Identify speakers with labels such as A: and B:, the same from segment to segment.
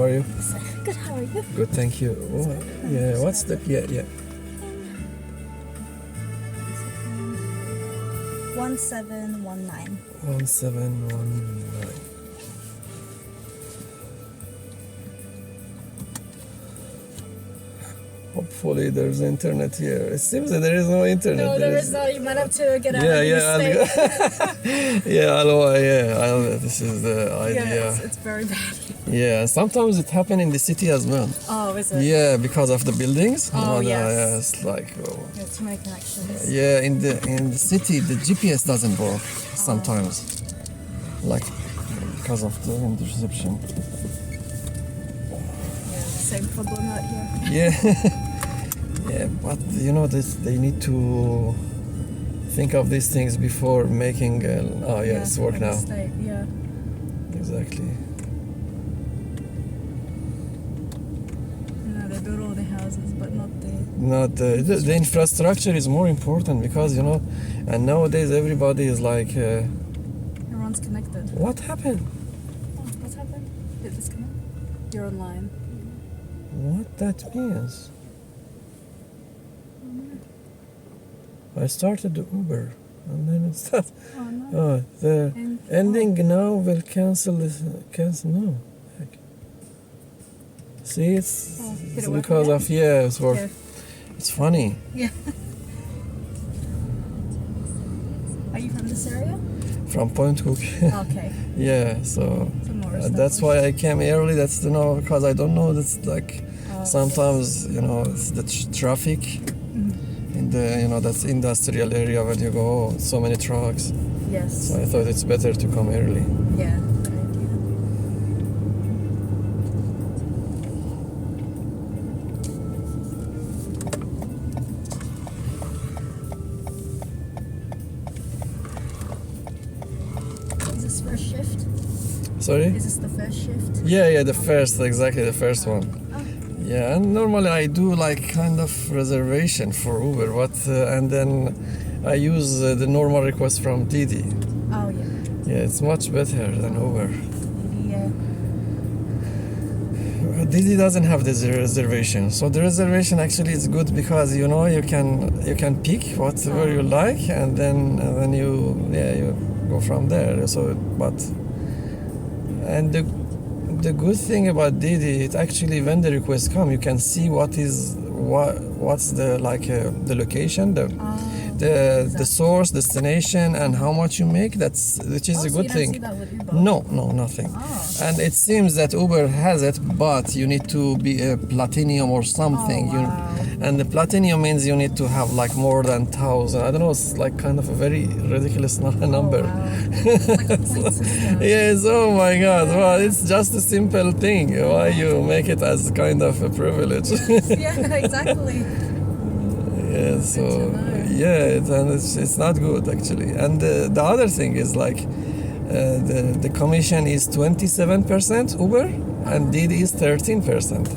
A: are you?
B: Good, how are you?
A: Good, thank you. Oh, yeah, what's the... Yeah.
B: 1719.
A: 1719. Hopefully there's internet here. It seems that there is no internet.
B: No, there is not. You might have to get out of
A: This is the idea.
B: Yeah, it's very bad.
A: Yeah, sometimes it happens in the city as well.
B: Oh, is it?
A: Yeah, because of the buildings.
B: Oh, yes.
A: Yeah, it's like...
B: Yeah, too many connections.
A: Yeah, in the city, the GPS doesn't work sometimes. Like, because of the interception.
B: Yeah, same problem out here.
A: Yeah. Yeah, but you know, they need to think of these things before making... it's work now.
B: State, yeah.
A: Exactly.
B: They build all the houses, but not the...
A: The infrastructure is more important because, you know, and nowadays everybody is like...
B: Everyone's connected.
A: What happened?
B: Oh, what's happened? Did this connect? You're online.
A: What that means? I started the Uber and then it started.
B: Oh, no.
A: Oh, the ending now will cancel this. No. Heck. See, it's
B: did it work
A: because
B: again?
A: of it's work.
B: Yeah.
A: It's funny.
B: Yeah. Are you from this area?
A: From Point Cook.
B: Okay.
A: Yeah, so
B: More
A: that's why I came early. That's because I don't know. That's like sometimes it's the traffic in the that's industrial area when you go so many trucks.
B: Yes.
A: So I thought it's better to come early.
B: Yeah, good idea. Is this first shift?
A: Sorry?
B: Is this the first shift?
A: Yeah, the first, exactly the first one.
B: Oh.
A: Yeah, and normally I do like kind of reservation for Uber, but and then I use the normal request from Didi.
B: Oh, yeah.
A: Yeah, it's much better than Uber.
B: Yeah.
A: Didi doesn't have this reservation, so the reservation actually is good because you can pick whatever you like, and then you go from there. So, the good thing about Didi, it actually when the requests come, you can see what's the the location, the source, destination, and how much you make. Which is a good thing.
B: See that with Uber?
A: No, nothing.
B: Oh.
A: And it seems that Uber has it, but you need to be a platinum or something.
B: Oh, wow.
A: And the platinum means you need to have like more than 1,000. I don't know. It's like kind of a very ridiculous number.
B: Oh, wow. It's like a point system.
A: Yes. Oh my God. Well, it's just a simple thing. Why you make it as kind of a privilege?
B: Yeah, exactly.
A: Yeah. So it's not good actually. And the other thing is like the commission is 27% Uber, and Didi is 13%.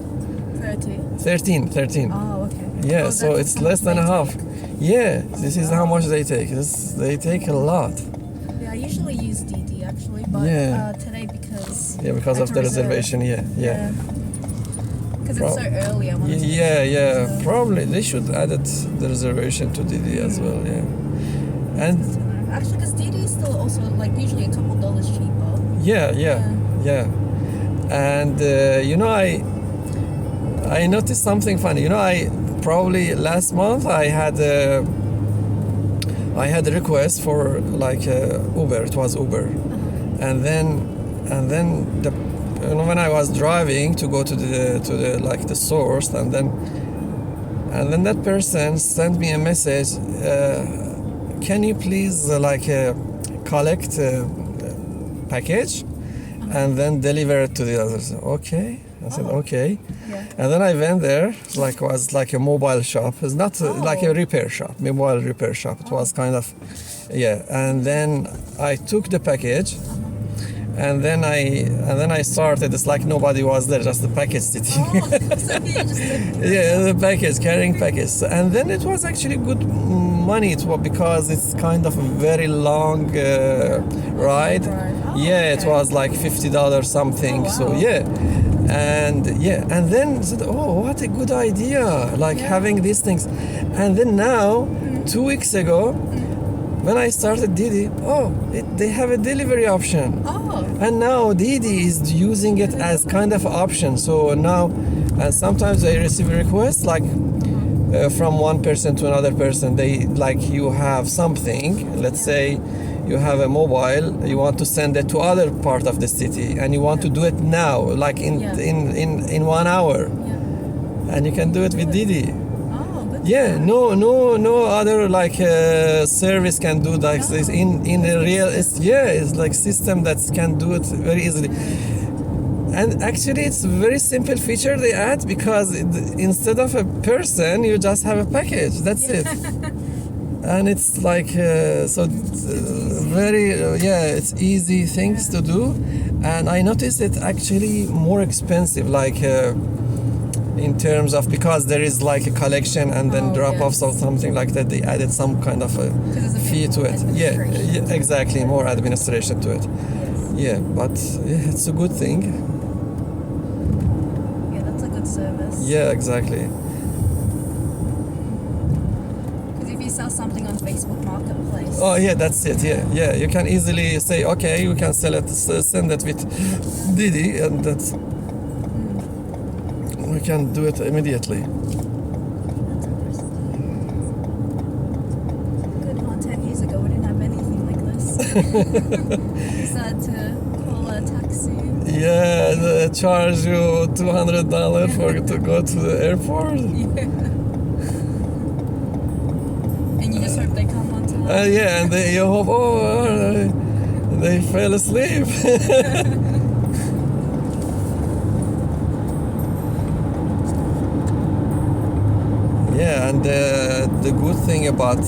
A: 13.
B: Oh, okay.
A: Yeah, so it's less than a half. Yeah, this is how much they take. They take a lot.
B: Yeah, I usually use DD actually, but today because
A: of the reservation. Yeah.
B: Because it's so early, I wanted to.
A: Yeah. Probably they should add the reservation to DD as well. Yeah, and
B: actually, because DD is still also like usually a couple dollars cheaper.
A: Yeah. And I noticed something funny. I probably last month I had a request for like Uber. It was Uber, and then when I was driving to go to the source, and then that person sent me a message. Can you please collect package and then deliver it to the others? Okay. I said, okay.
B: Yeah.
A: And then I went there. It was like a mobile shop. It's not like a repair shop, mobile repair shop. It was kind of, And then I took the package, and then I started. It's like nobody was there, just the package sitting.
B: So you just
A: The package, carrying package. And then it was actually good money. It was because it's kind of a very long ride.
B: Oh,
A: It was like $50 something.
B: Oh, wow.
A: So And yeah, and then said, oh, what a good idea, like having these things. And then now, 2 weeks ago, when I started Didi, they have a delivery option.
B: Oh.
A: And now Didi is using it as kind of option. So now, and sometimes I receive a request like from one person to another person. They like, you have something, let's say you have a mobile, you want to send it to other part of the city, and you want to do it now, like in 1 hour, and you can do it with Didi.
B: Oh, good.
A: Yeah, no other like service can do like this in a real. It's like system that can do it very easily. And actually, it's a very simple feature they add, because instead of a person, you just have a package. That's it. And it's like very it's easy things to do. And I noticed it actually more expensive, like in terms of, because there is like a collection and then drop-offs or something like that. They added some kind of a fee to it. Yeah, exactly, more administration to it. Yeah, but it's a good thing.
B: Yeah, that's a good service.
A: Yeah, exactly.
B: Sell something on Facebook Marketplace.
A: Oh yeah, that's it. Yeah. You can easily say, okay, you can sell it, send it with Didi, and that's we can do it immediately.
B: That's good. Not 10 years ago, we didn't have anything like this. We started to call a taxi.
A: Yeah, they charge you $200 for to go to the airport.
B: And you just hope they come on time.
A: Yeah, and you hope, they fell asleep. Yeah, and the good thing about,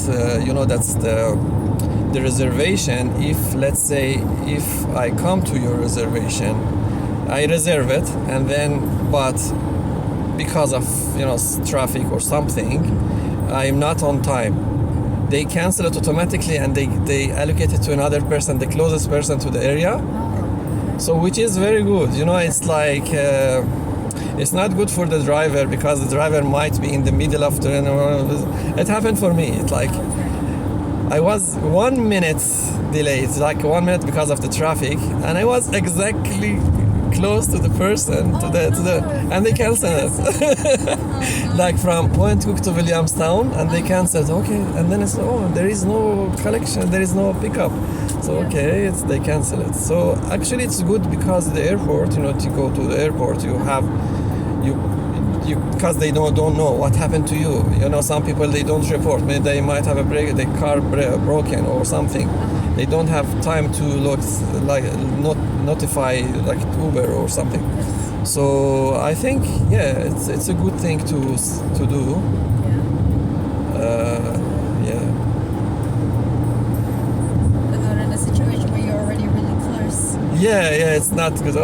A: that's the reservation. If, let's say, if I come to your reservation, I reserve it, and then, but because of, traffic or something, I'm not on time. They cancel it automatically, and they allocate it to another person, the closest person to the area. So, which is very good. It's like, it's not good for the driver, because the driver might be in the middle of the. It happened for me. It's like, I was 1 minute delayed, like 1 minute because of the traffic, and I was exactly close to the person and they canceled it. Like from Point Cook to Williamstown, and they canceled. Okay, and then it's there is no collection, there is no pickup. So okay, they cancel it. So actually, it's good, because the airport, to go to the airport, you because they don't know what happened to you. Some people, they don't report. Maybe they might have the car broken or something. They don't have time to notify like Uber or something. So I think it's a good thing to do.
B: But not in a situation where you're already really close.
A: Yeah, it's not good.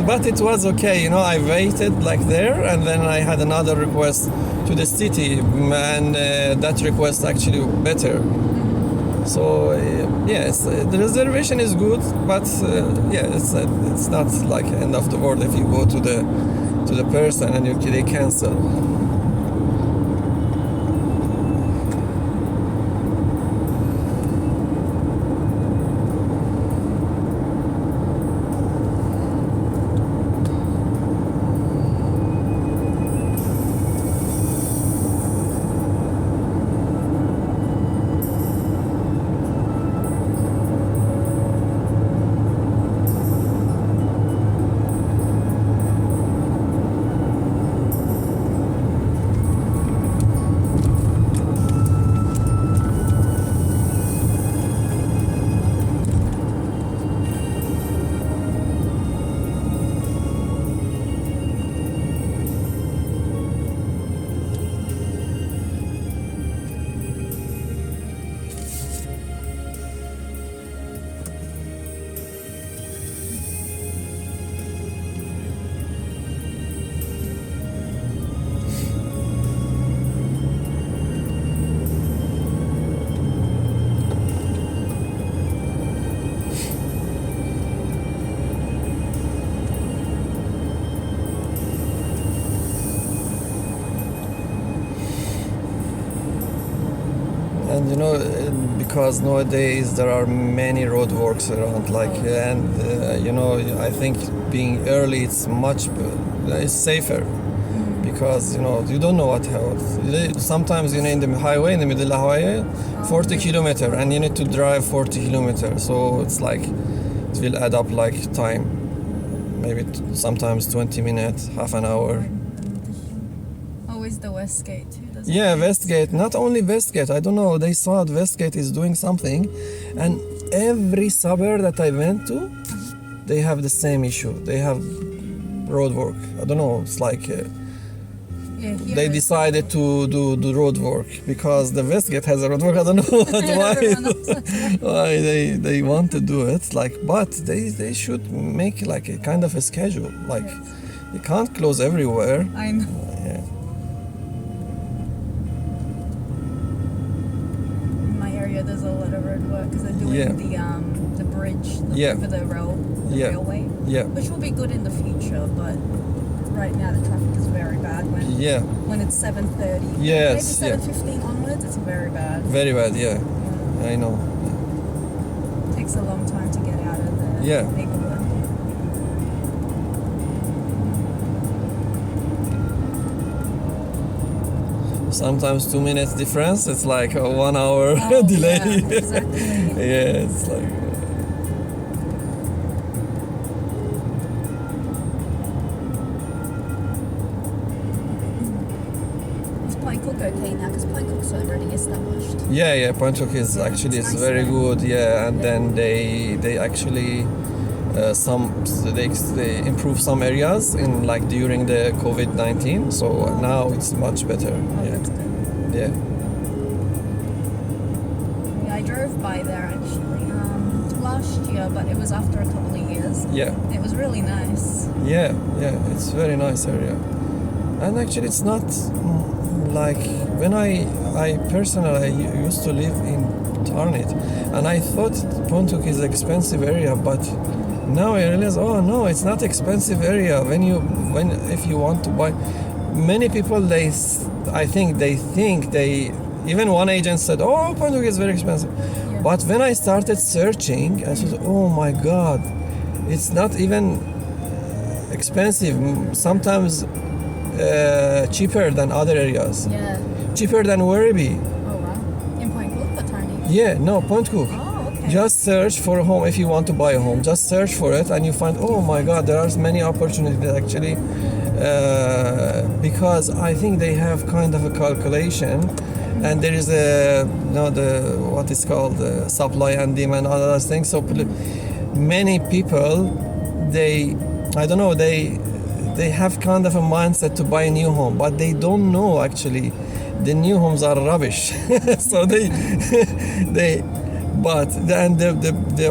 A: But it was okay. I waited like there, and then I had another request to the city, and that request actually better. So yes, the reservation is good, but it's not like end of the world if you go to the person and they cancel. And because nowadays there are many roadworks around, I think being early it's safer, because you don't know sometimes in the highway, in the middle of the highway, 40 kilometer, and you need to drive 40 kilometers, so it's like it will add up like time, maybe sometimes 20 minutes, half an hour.
B: Always the Westgate too, doesn't
A: Yeah,
B: it?
A: Westgate. Not only Westgate. I don't know. They saw that Westgate is doing something, and every suburb that I went to, they have the same issue. They have roadwork. I don't know. It's like
B: Yeah, here
A: they
B: it's-
A: decided to do the roadwork because the Westgate has a roadwork. I don't know
B: Everyone else has-
A: why they want to do it. But they should make like a kind of a schedule. Like you can't close everywhere.
B: I know.
A: Yeah.
B: In my area, there's a lot of road work because they're doing the bridge over the railway, which will be good in the future. But right now, the traffic is very bad when it's 7:30.
A: Yes,
B: Maybe 7:15 onwards, it's very bad.
A: Very bad. Yeah, I know.
B: It takes a long time to get out of the neighborhood.
A: Sometimes 2 minutes difference. It's like a 1 hour delay.
B: Yeah, exactly.
A: Yeah, it's like.
B: Is Pine Cook okay now? Because Pine Cook's already established.
A: Yeah. Point Cook is actually
B: It's
A: it's
B: nice
A: very
B: there.
A: good. Yeah, and then they actually they improve some areas in like during the COVID-19. So now it's much better.
B: Oh, that's good.
A: Yeah.
B: Yeah, I drove by there actually last year, but it was after a couple of years.
A: Yeah.
B: It was really nice.
A: Yeah, it's very nice area, and actually it's not like when I personally used to live in Tarnit, and I thought Pontuk is expensive area, but now I realize, oh no, it's not expensive area. If you want to buy, many people I think they even one agent said, oh, Pontuk is very expensive, but when I started searching, I said, oh my God, it's not even expensive. Sometimes cheaper than other areas.
B: Yeah.
A: Cheaper than Werribee.
B: Oh wow. In Pine Cook, the Tarney.
A: Yeah, no, Point Cook.
B: Oh, okay.
A: Just search for a home if you want to buy a home. Just search for it and you find, oh my God, there are many opportunities actually. Because I think they have kind of a calculation, and there is what is called supply and demand and other things. So many people, they have kind of a mindset to buy a new home, but they don't know actually the new homes are rubbish. So the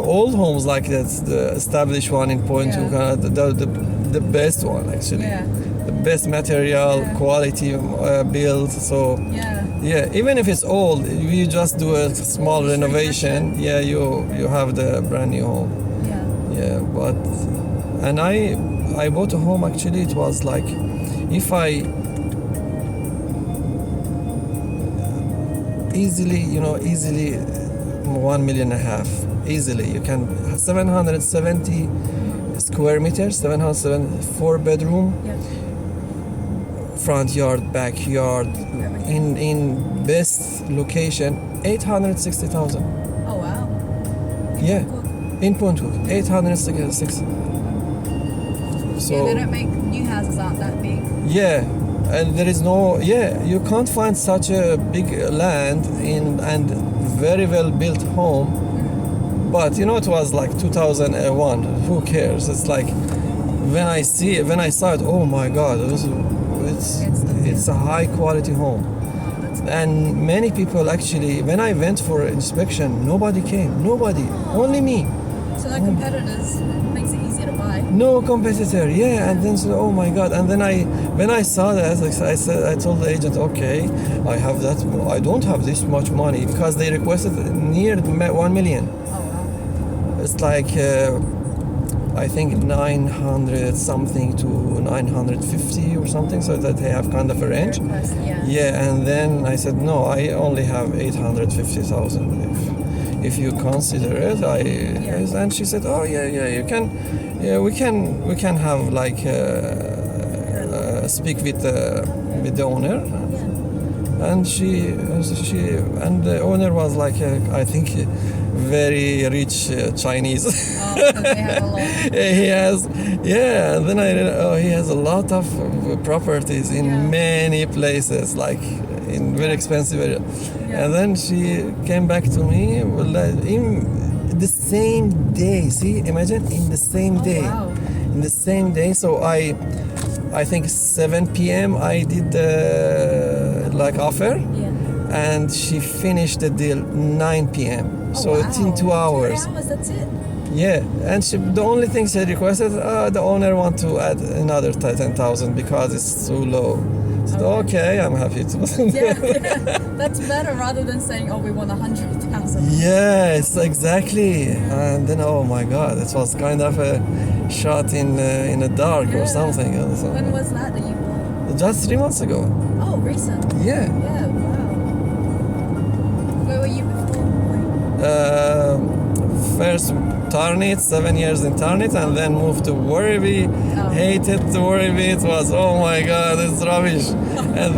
A: old homes like that, the established one in Point Cook, the best one actually.
B: Yeah.
A: The best material, quality build. So even if it's old, you just do a small renovation. Yeah, you have the brand new home. Yeah, but and I bought a home actually. It was like if I easily 1.5 million. Easily you can 770 square meters, 4 bedroom, front yard, backyard, in best location, 860,000.
B: Oh wow.
A: Yeah, in Point Cook, 866. So
B: They don't make new houses aren't that big.
A: yeah, and there is you can't find such a big land and very well built home. But it was like 2001. Who cares? It's like when I saw it, oh my God, it's a high quality home. And many people actually, when I went for inspection, nobody came. Nobody, only me.
B: So the competitors makes it easier to buy.
A: No competitor, yeah. And then oh my God. And then when I saw that, I told the agent, okay, I don't have this much money, because they requested near 1 million.
B: Oh wow.
A: It's like I think 900 something to 950 or something, so that they have kind of a range. Yeah, and then I said no, I only have 850,000. If you consider it, and she said, oh yeah, you can, yeah, we can have like speak with the owner. And and the owner was like I think very rich Chinese.
B: They have a lot.
A: He has, yeah. And then he has a lot of properties in many places, like in very expensive area. And then she came back to me in the same day. See, imagine in the same day.
B: Wow.
A: In the same day. So I think 7 p.m. I did the offer, and she finished the deal 9 p.m. So it's in 2 hours.
B: 2 hours, that's it.
A: Yeah, and the only thing she requested, the owner want to add another 10,000 because it's too low. So okay, I'm happy to.
B: That's better rather than saying, oh, we want 100,000.
A: Yes, exactly. And then, oh my God, it was kind of a shot in the dark or something. So,
B: when was that you bought?
A: just 3 months ago.
B: Oh, recent.
A: Yeah.
B: Yeah, wow. Where were you before?
A: First Tarnit, 7 years in Tarnit, and then moved to Werribee. Hated Werribee. It was, oh my God, it's rubbish. And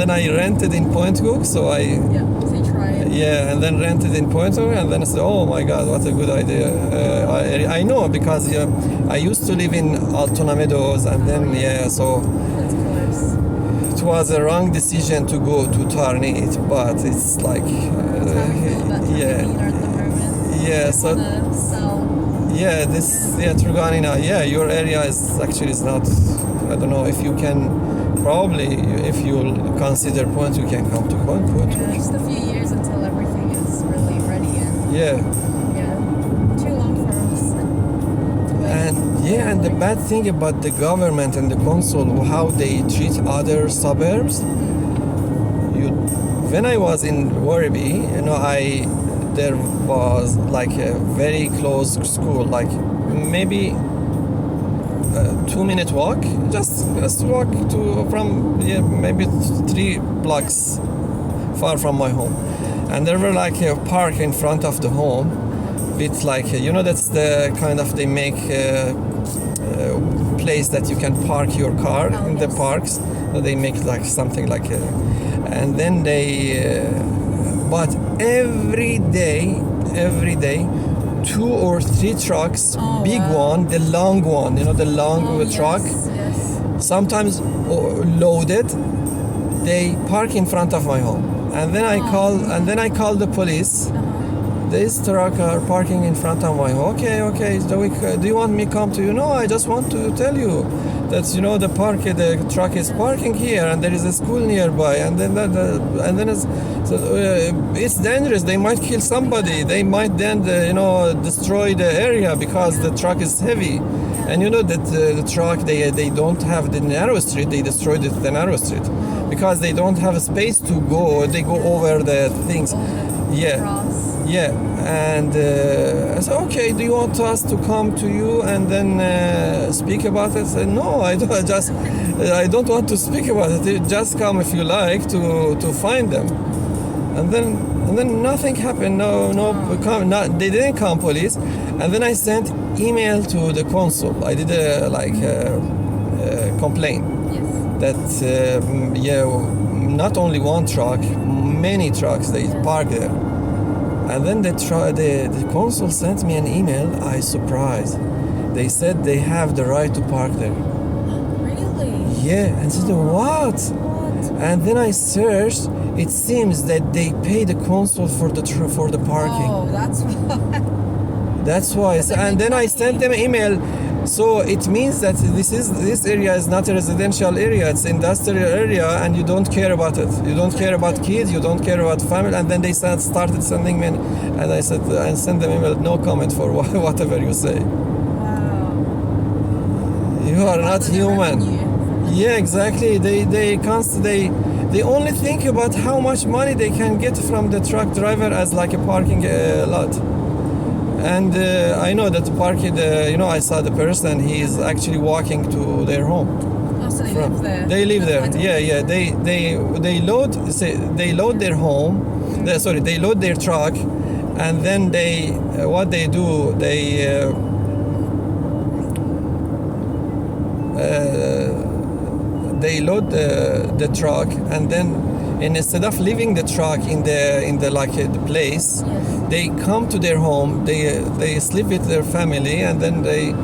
A: then I rented in Point Cook, so I.
B: So you try it.
A: Yeah, and then rented in Point Cook, and then I said, oh my God, what a good idea. I know because I used to live in Altona Meadows, and then so.
B: That's close.
A: It was a wrong decision to go to Tarnit, but it's like.
B: How do you feel about Truganina at the moment?
A: Yeah, so. Yeah, Truganina. Yeah, your area is not. I don't know if you can. Probably, if you'll consider Point, you can come to Point.
B: Yeah, just a few years until everything is really ready.
A: Yeah.
B: Too long for us.
A: And the bad thing about the government and the council, how they treat other suburbs. When I was in Werribee, there was like a very close school, like maybe 2-minute walk, just walk from maybe 3 blocks far from my home, and there were like a park in front of the home with like that's the kind of they make place that you can park your car in the parks. They make like something like and then but every day 2 or 3 trucks, big one, the long one, the long truck, sometimes loaded, they park in front of my home. And then I call the police. This truck are parking in front of my home. Okay. Do you want me come to you? No, I just want to tell you that the truck is parking here, and there is a school nearby, and then it's dangerous. They might kill somebody. They might then destroy the area because the truck is heavy. And that the truck they don't have the narrow street. They destroyed the narrow street because they don't have a space to go. They go over the things. Yeah, and I said, okay, do you want us to come to you and then speak about it? I said, no, I don't want to speak about it. Just come if you like to find them. And then nothing happened. They didn't come, police. And then I sent email to the consul. I did a complaint that not only one truck, many trucks they park there. And then the consul sent me an email. I surprised. They said they have the right to park there.
B: Really?
A: Yeah, and I said, what? And then I searched. It seems that they pay the consul for the parking.
B: Oh, that's why.
A: That's why. And then I sent them an email. So it means that this area is not a residential area, it's industrial area, and you don't care about it. You don't care about kids, you don't care about family. And then they started sending me, and I said, I sent them email, no comment for whatever you say.
B: Wow.
A: You are not human. Yeah, exactly. They only think about how much money they can get from the truck driver as like a parking lot. And I know that the park, I saw the person. He is actually walking to their home.
B: Oh, so they live there.
A: They live there. Yeah. They load their home. They load their truck, and then what they do, they load the truck, and then instead of leaving the truck in the the place,
B: yes,
A: they come to their home. They sleep with their family, and then they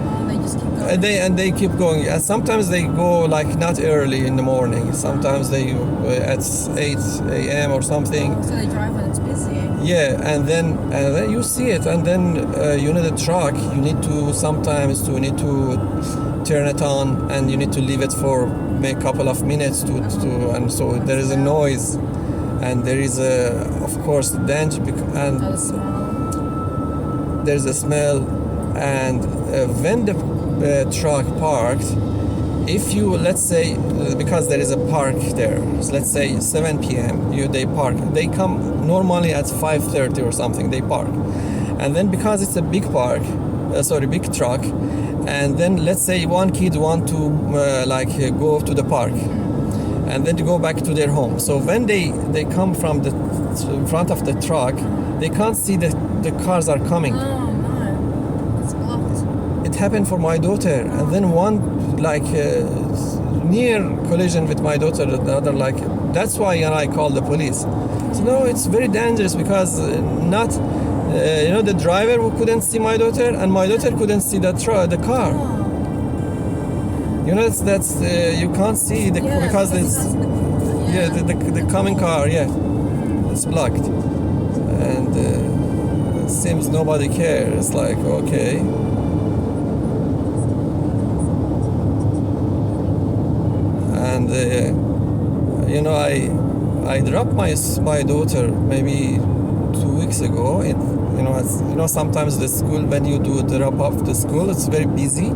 B: just keep going.
A: they keep going. And sometimes they go like not early in the morning. Sometimes they at 8 a.m. or something.
B: Oh, so they drive when it's busy.
A: Yeah, and then you see it, and then the truck. You need to turn it on, and you need to leave it for a couple of minutes and so there is a noise, and there is of course danger, and
B: The smell.
A: there's a smell, and when the truck parked, if you, let's say, because there is a park there, so let's say 7 p.m. They park. They come normally at 5:30 or something. They park, and then because it's a big park, big truck, and then let's say one kid want to go to the park, and then to go back to their home. So when they come from the front of the truck, they can't see the cars are coming.
B: Oh no, it's blocked.
A: It happened for my daughter, and then one near collision with my daughter, the other that's why I called the police. So no, it's very dangerous because not the driver who couldn't see my daughter, and my daughter couldn't see the car.
B: Oh.
A: That's you can't see because it's the coming car. Yeah, it's blocked, and it seems nobody cares. It's like, okay. And I dropped my daughter maybe 2 weeks ago. Sometimes the school, when you do drop off the school, it's very busy,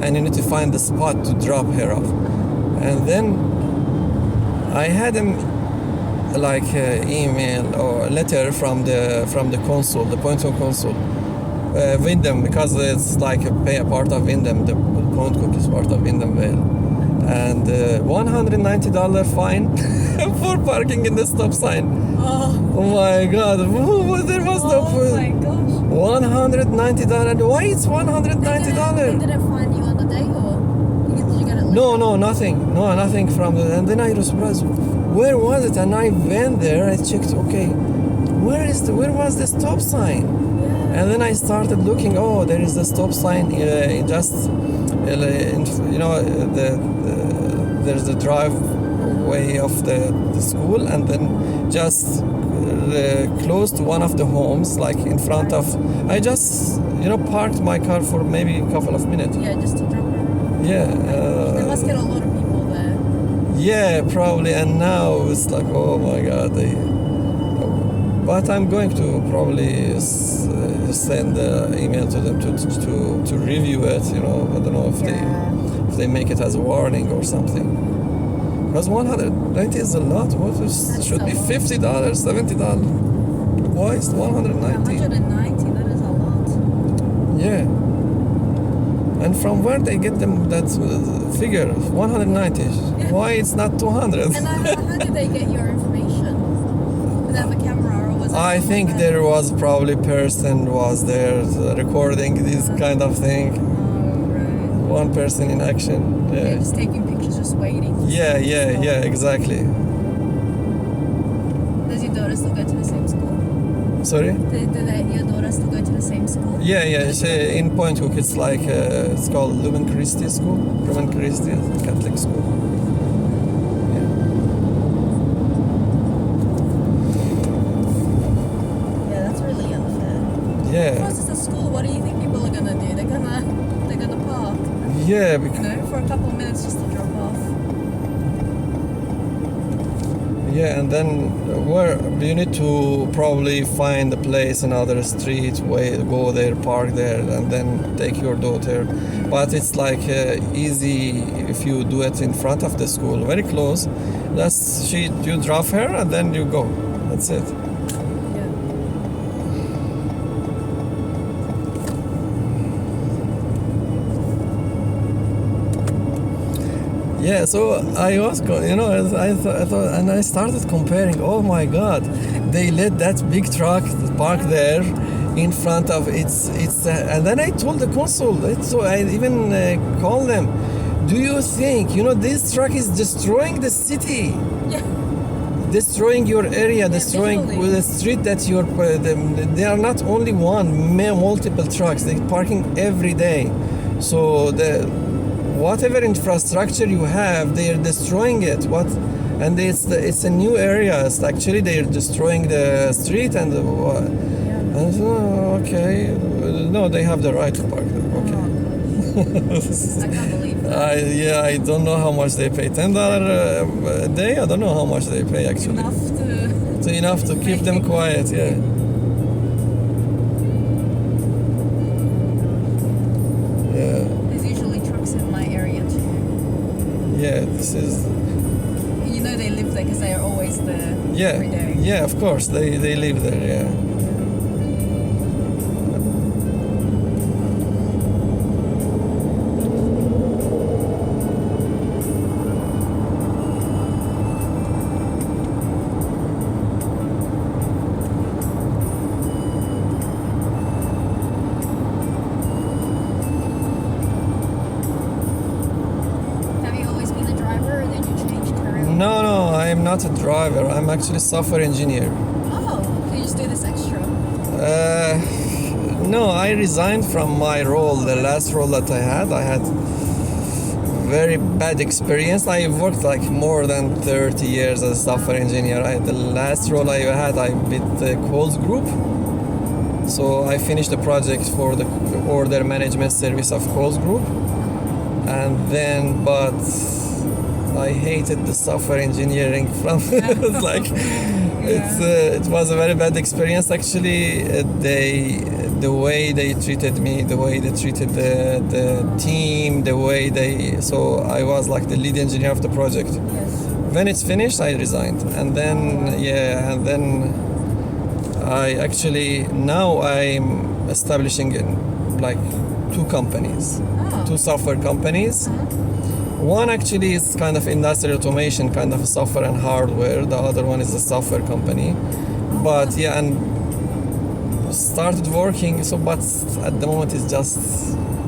A: and you need to find the spot to drop her off. And then I had him email or letter from the consul, the point of consul, Windham, because it's a part of Windham. The Point Cook is part of Windham Vale, and $190 fine for parking in the stop sign. Oh my God! There was no.
B: Oh my gosh!
A: $190. Why it's $190?
B: They didn't find you on the day, or did you get it later?
A: No, nothing. No, nothing from the. And then I was surprised. Where was it? And I went there. I checked. Okay, where was the stop sign?
B: Yeah.
A: And then I started looking. Oh, there is the stop sign. There's the driveway of the school, and then just close to one of the homes, in front of. I just parked my car for maybe a couple of minutes.
B: Yeah, just to drop her.
A: Yeah.
B: They must get a lot of people there.
A: Yeah, probably. And now it's like, oh my God. But I'm going to probably send an email to them to review it. I don't know if they make it as a warning or something. Because $190 is a lot. Should be $50, $70. Why is $190?
B: $190. That is a lot.
A: Yeah. And from where they get them that figure, 190?
B: Yeah.
A: Why it's not 200?
B: And how did they get your information? Did they have a camera, or was it?
A: I think there was probably person was there recording this kind of thing.
B: Oh, right.
A: One person in action. Yeah.
B: They're just taking pictures, just waiting.
A: Yeah, exactly.
B: Does your daughter still go to the same school?
A: Sorry?
B: Do your daughter still go to the same school?
A: Yeah. In Point Cook, it's it's called Lumen Christi School. Lumen Christi, Catholic school.
B: Yeah, that's really unfair.
A: Yeah.
B: Of course, it's a school. What do you think people are gonna do? They're gonna park.
A: Yeah, because.
B: For a couple of minutes just to drop off.
A: Yeah, and then you need to probably find a place, another street, go there, park there, and then take your daughter. But it's easy if you do it in front of the school, very close. You drop her and then you go. That's it.
B: Yeah.
A: Yeah, so I was, I thought, and I started comparing. Oh my God, they let that big truck park there in front of and then I told the consul. So I even called them. Do you think this truck is destroying the city?
B: Yeah.
A: Destroying your area, destroying
B: visually.
A: the street that you're. They are not only one, multiple trucks. They're parking every day. So whatever infrastructure you have, they are destroying it. And it's a new area. It's actually they're destroying the street and the. And so, okay, no, they have the right to park there. Okay.
B: I can't believe that.
A: I don't know how much they pay. $10 a day. I don't know how much they pay actually. Enough to keep them quiet. Yeah.
B: There's usually trucks in my area too.
A: Yeah, this is.
B: They live there because they are always there every day.
A: Yeah, of course they live there. Yeah. No, I'm not a driver. I'm actually software engineer.
B: Oh, can you just do this extra?
A: No, I resigned from my role, the last role that I had very bad experience. I worked like more than 30 years as a software engineer. The last role I had, with the Coles Group. So I finished the project for the order management service of Coles Group. And then, but I hated the software engineering from it's like it was a very bad experience actually. The way they treated me, the way they treated the team, so I was like the lead engineer of the project.
B: Yes.
A: When it's finished, I resigned, and then I actually now I'm establishing like two companies, two software companies. One actually is kind of industrial automation, kind of software and hardware. The other one is a software company. But and started working. So, but at the moment it's just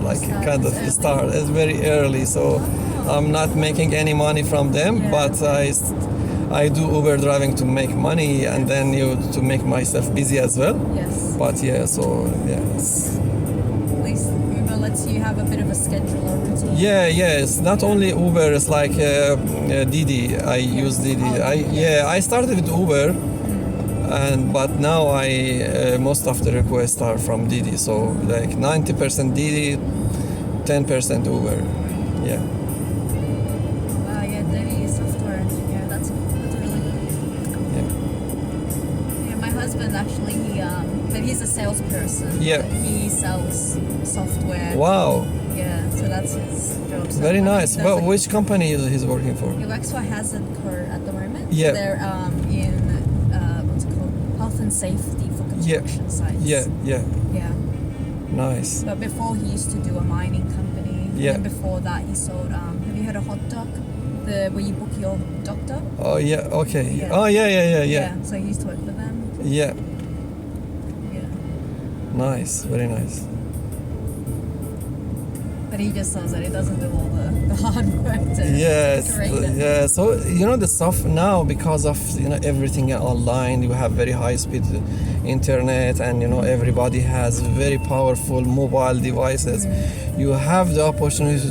A: like kind of start. It's very early, so I'm not making any money from them. But I do Uber driving to make money, and then to make myself busy as well.
B: Yes.
A: But
B: At least Uber lets you have a bit of a schedule or routine.
A: It's not only Uber, it's like Didi. I use Didi. I started with Uber, but now most of the requests are from Didi. So like 90% Didi, 10% Uber. Yeah.
B: Didi software engineer. That's really good. Yeah, my husband actually but he's a salesperson.
A: Yeah.
B: He sells software.
A: Wow.
B: Yeah, so that's his job. So
A: very nice. Well, which company he's working for?
B: He works for Hazard Co at the moment.
A: Yeah.
B: So they're in what's it called? Health and safety for construction sites.
A: Yeah. Nice.
B: But before he used to do a mining company.
A: Yeah.
B: And before that he sold have you heard of Hot Doc? Where you book your doctor?
A: Oh yeah, okay.
B: Yeah.
A: Oh yeah.
B: So he used to work for them.
A: Yeah.
B: Yeah.
A: Nice, very nice.
B: But he just says that he doesn't do all the hard work to create it.
A: Yeah. So the stuff now, because of everything online, you have very high speed internet, and everybody has very powerful mobile devices. You have the opportunity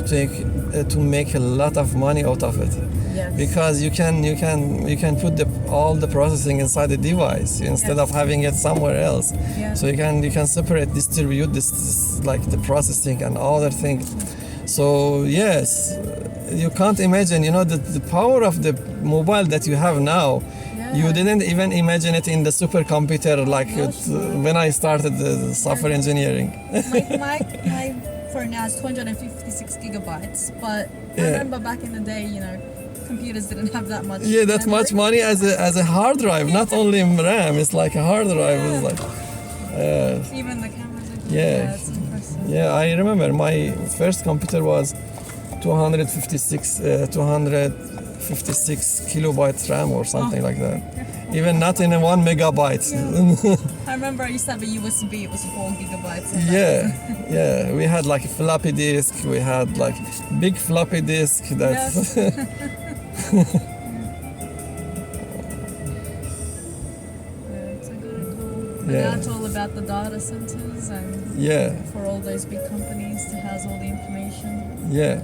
A: to make a lot of money out of it.
B: Yes.
A: Because you can put all the processing inside the device instead of having it somewhere else.
B: Yeah.
A: So you can separate, distribute this like the processing and other things. So yes, you can't imagine the power of the mobile that you have now. You didn't even imagine it in the supercomputer when I started the software engineering.
B: my phone now is 256 gigabytes, but I remember back in the day, computers didn't have that much.
A: Yeah, that much money as a hard drive, not only RAM. It's like a hard drive. It's like.
B: Even the cameras are good.
A: Yeah.
B: It's impressive.
A: Yeah, I remember my first computer was 256 kilobyte RAM or something like that. Even not in a 1 megabyte.
B: I remember I used to have a USB, it was 4 gigabytes.
A: Yeah, we had like a floppy disk, we had like big floppy disk that's
B: Yes. It's a good call. But now it's all about the data centers and for all those big companies to house all the information.
A: Yeah.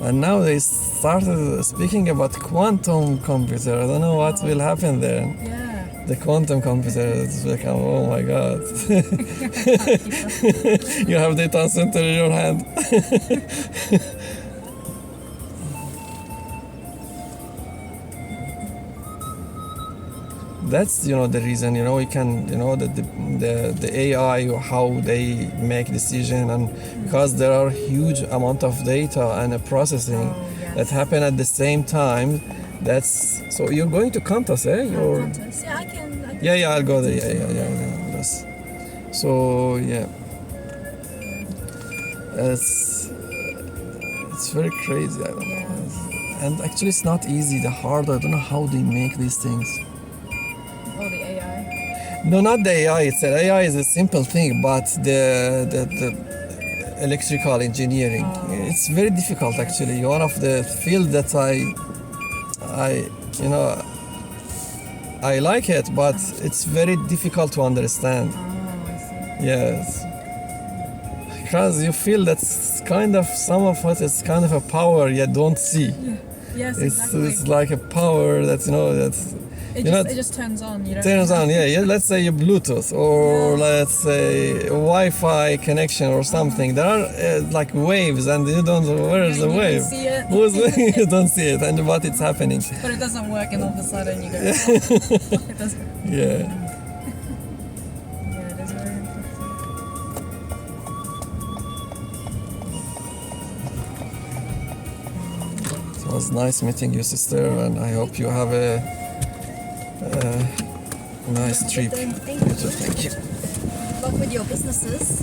A: And now they started speaking about quantum computer. I don't know what will happen there.
B: Yeah.
A: The quantum computer is become, oh my god. You have data center in your hand. That's the reason we can the AI, how they make decision, and because there are huge amount of data and processing that happen at the same time. That's so you're going to Qantas, eh?
B: Qantas. Yeah, I can
A: yeah, I'll go there. Yeah. That's, so yeah, it's very crazy. I don't know, and actually it's not easy. The hard. I don't know how they make these things.
B: Oh, the AI.
A: No, not the AI itself. AI is a simple thing, but the electrical engineering, it's very difficult actually. One of the field that I like it, but it's very difficult to understand.
B: Oh, I see.
A: Yes, because you feel that's kind of some of it is kind of a power you don't see.
B: Yeah. Yes, exactly.
A: It's like a power that's that's.
B: It just turns on. You don't
A: Turns on, yeah. Let's say a Bluetooth or let's say a Wi-Fi connection or something. There are like waves, and you don't know where is the wave.
B: See it.
A: You don't see it, and what it's happening.
B: But it doesn't work, and all of a sudden you go. It doesn't.
A: Yeah.
B: Yeah, it is very interesting.
A: It was nice meeting you, sister, and I hope you have a nice trip.
B: Thank
A: You too. Thank you.
B: Luck with your businesses.